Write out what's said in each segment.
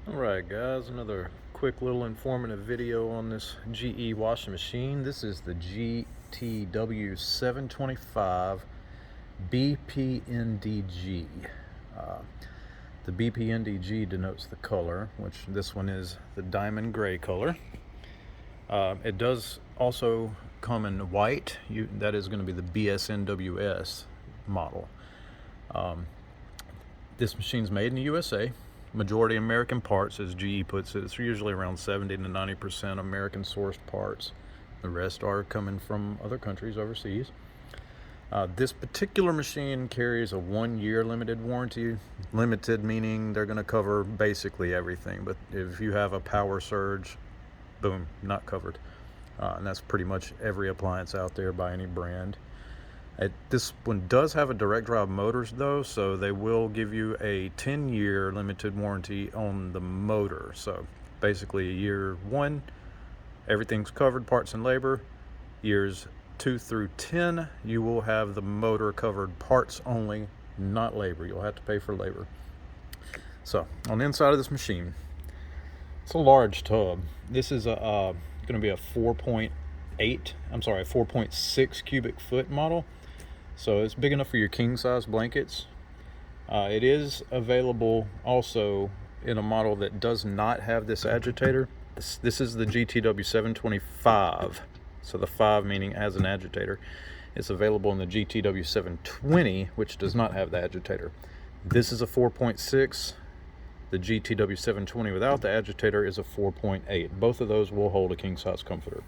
Alright guys, another quick little informative video on this GE washing machine. This is the GTW725BPNDG. The BPNDG denotes the color, which this one is the diamond gray color. It does also come in white. That is going to be the BSNWS model. This machine's made in the USA. Majority American parts, as GE puts it. It's usually around 70 to 90% American sourced parts. The rest are coming from other countries overseas. This particular machine carries a 1-year limited warranty. Limited meaning they're going to cover basically everything, but if you have a power surge, boom, not covered. And that's pretty much every appliance out there by any brand. This one does have a direct drive motors though, so they will give you a 10-year limited warranty on the motor. So basically year 1, everything's covered, parts and labor. Years 2 through 10, you will have the motor covered, parts only, not labor. You'll have to pay for labor. So on the inside of this machine, it's a large tub. This is going to be a 4.6 cubic foot model. So it's big enough for your king size blankets. It is available also in a model that does not have this agitator. This is the GTW725. So the 5 meaning as an agitator. It's available in the GTW720, which does not have the agitator. This is a 4.6. The GTW720 without the agitator is a 4.8. Both of those will hold a king size comforter.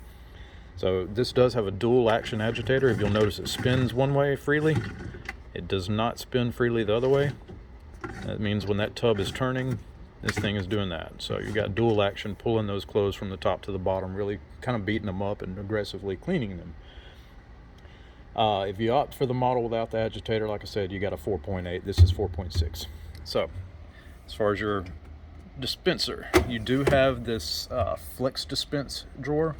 So this does have a dual action agitator. If you'll notice, it spins one way freely. It does not spin freely the other way. That means when that tub is turning, this thing is doing that. So you've got dual action, pulling those clothes from the top to the bottom, really kind of beating them up and aggressively cleaning them. If you opt for the model without the agitator, like I said, you got a 4.8. This is 4.6. So as far as your dispenser, you do have this flex dispense drawer.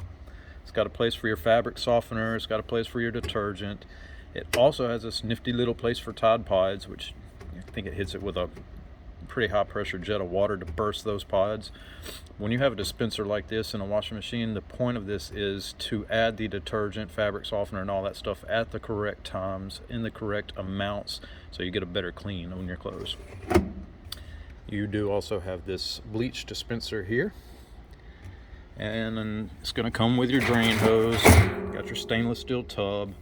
It's got a place for your fabric softener. It's got a place for your detergent. It also has this nifty little place for Tide Pods, which I think it hits it with a pretty high pressure jet of water to burst those pods. When you have a dispenser like this in a washing machine, the point of this is to add the detergent, fabric softener, and all that stuff at the correct times, in the correct amounts, so you get a better clean on your clothes. You do also have this bleach dispenser here. And then it's going to come with your drain hose. Got your stainless steel tub.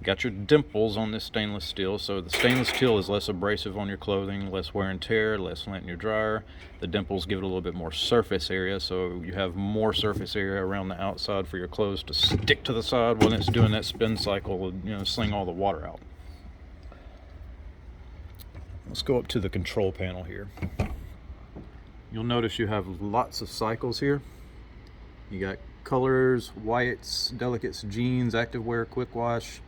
Got your dimples on this stainless steel. So the stainless steel is less abrasive on your clothing, less wear and tear, less lint in your dryer. The dimples give it a little bit more surface area, so you have more surface area around the outside for your clothes to stick to the side when it's doing that spin cycle and sling all the water out. Let's go up to the control panel here. You'll notice you have lots of cycles here. You got colors, whites, delicates, jeans, activewear, quick wash,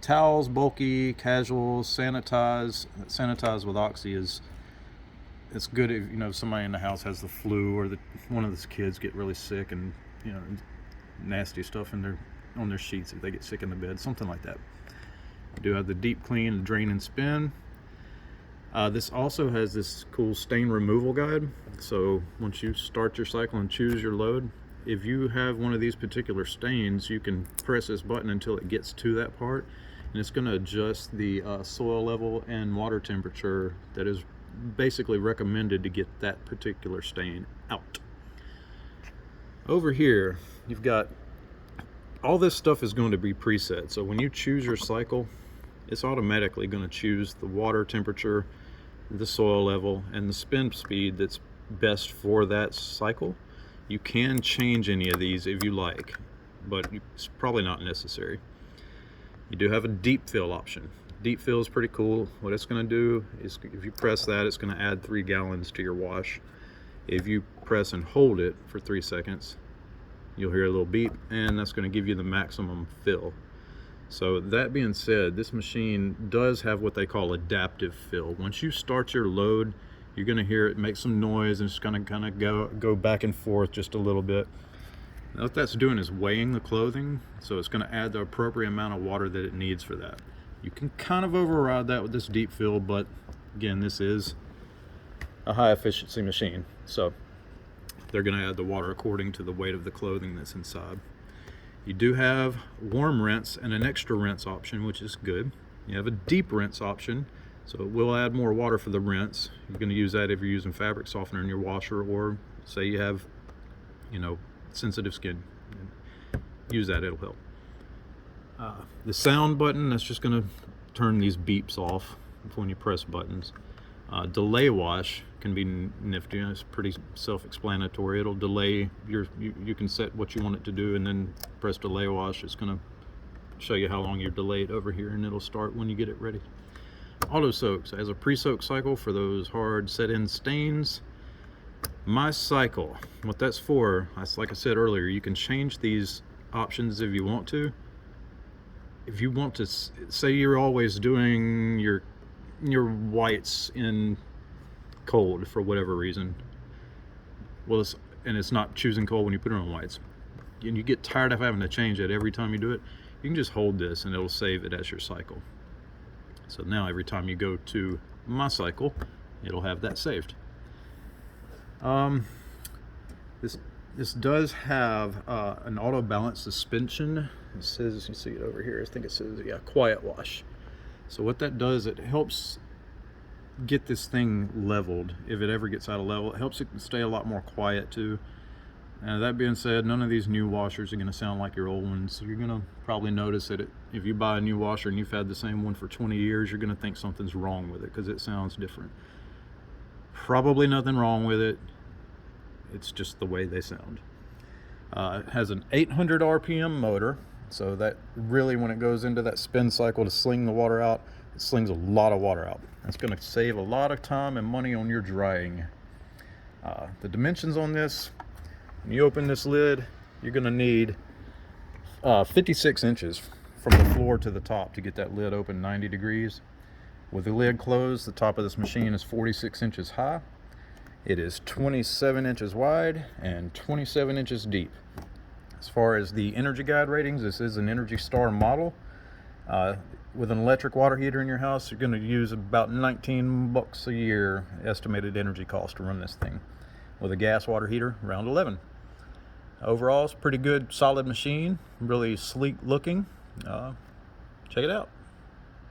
towels, bulky, casual, sanitize. Sanitize with Oxy it's good if somebody in the house has the flu, or one of the kids get really sick and nasty stuff on their sheets if they get sick in the bed, something like that. You do have the deep clean, the drain and spin. This also has this cool stain removal guide. So once you start your cycle and choose your load, if you have one of these particular stains, you can press this button until it gets to that part, and it's going to adjust the soil level and water temperature that is basically recommended to get that particular stain out. Over here, you've got all this stuff is going to be preset. So when you choose your cycle, it's automatically going to choose the water temperature, the soil level, and the spin speed that's best for that cycle. You can change any of these if you like, but it's probably not necessary. You do have a deep fill option. Deep fill is pretty cool. What it's going to do is, if you press that, it's going to add 3 gallons to your wash. If you press and hold it for 3 seconds, you'll hear a little beep, and that's going to give you the maximum fill. So that being said, this machine does have what they call adaptive fill. Once you start your load, you're going to hear it make some noise, and it's going to kind of go back and forth just a little bit. Now what that's doing is weighing the clothing, so it's going to add the appropriate amount of water that it needs for that. You can kind of override that with this deep fill, but again, this is a high efficiency machine. So they're going to add the water according to the weight of the clothing that's inside. You do have warm rinse and an extra rinse option, which is good. You have a deep rinse option, so it will add more water for the rinse. You're going to use that if you're using fabric softener in your washer, or say you have, you know, sensitive skin. Use that, it'll help. The sound button, that's just going to turn these beeps off when you press buttons. Delay wash can be nifty. It's pretty self-explanatory. It'll delay you can set what you want it to do and then press delay wash. It's going to show you how long you're delayed over here, and it'll start when you get it ready. Auto soaks has a pre-soak cycle for those hard set-in stains. My cycle, what that's for, that's like I said earlier, you can change these options if you want to. If you want to, say you're always doing your whites in cold for whatever reason, well, it's not choosing cold when you put it on whites, and you get tired of having to change it every time you do it, you can just hold this and it'll save it as your cycle. So now every time you go to my cycle, it'll have that saved. This does have an auto balance suspension. It says, you see it over here, I think it says, yeah, quiet wash. So what that does, it helps get this thing leveled. If it ever gets out of level, it helps it stay a lot more quiet too. And that being said, none of these new washers are going to sound like your old ones. So you're going to probably notice that if you buy a new washer and you've had the same one for 20 years, you're going to think something's wrong with it because it sounds different. Probably nothing wrong with it. It's just the way they sound. It has an 800 RPM motor, so that really, when it goes into that spin cycle to sling the water out, it slings a lot of water out. It's going to save a lot of time and money on your drying. The dimensions on this, when you open this lid, you're going to need 56 inches from the floor to the top to get that lid open 90 degrees. With the lid closed, the top of this machine is 46 inches high. It is 27 inches wide and 27 inches deep. As far as the energy guide ratings, this is an Energy Star model. With an electric water heater in your house, you're going to use about 19 bucks a year estimated energy cost to run this thing. With a gas water heater, around 11. Overall, it's a pretty good, solid machine, really sleek looking. Check it out.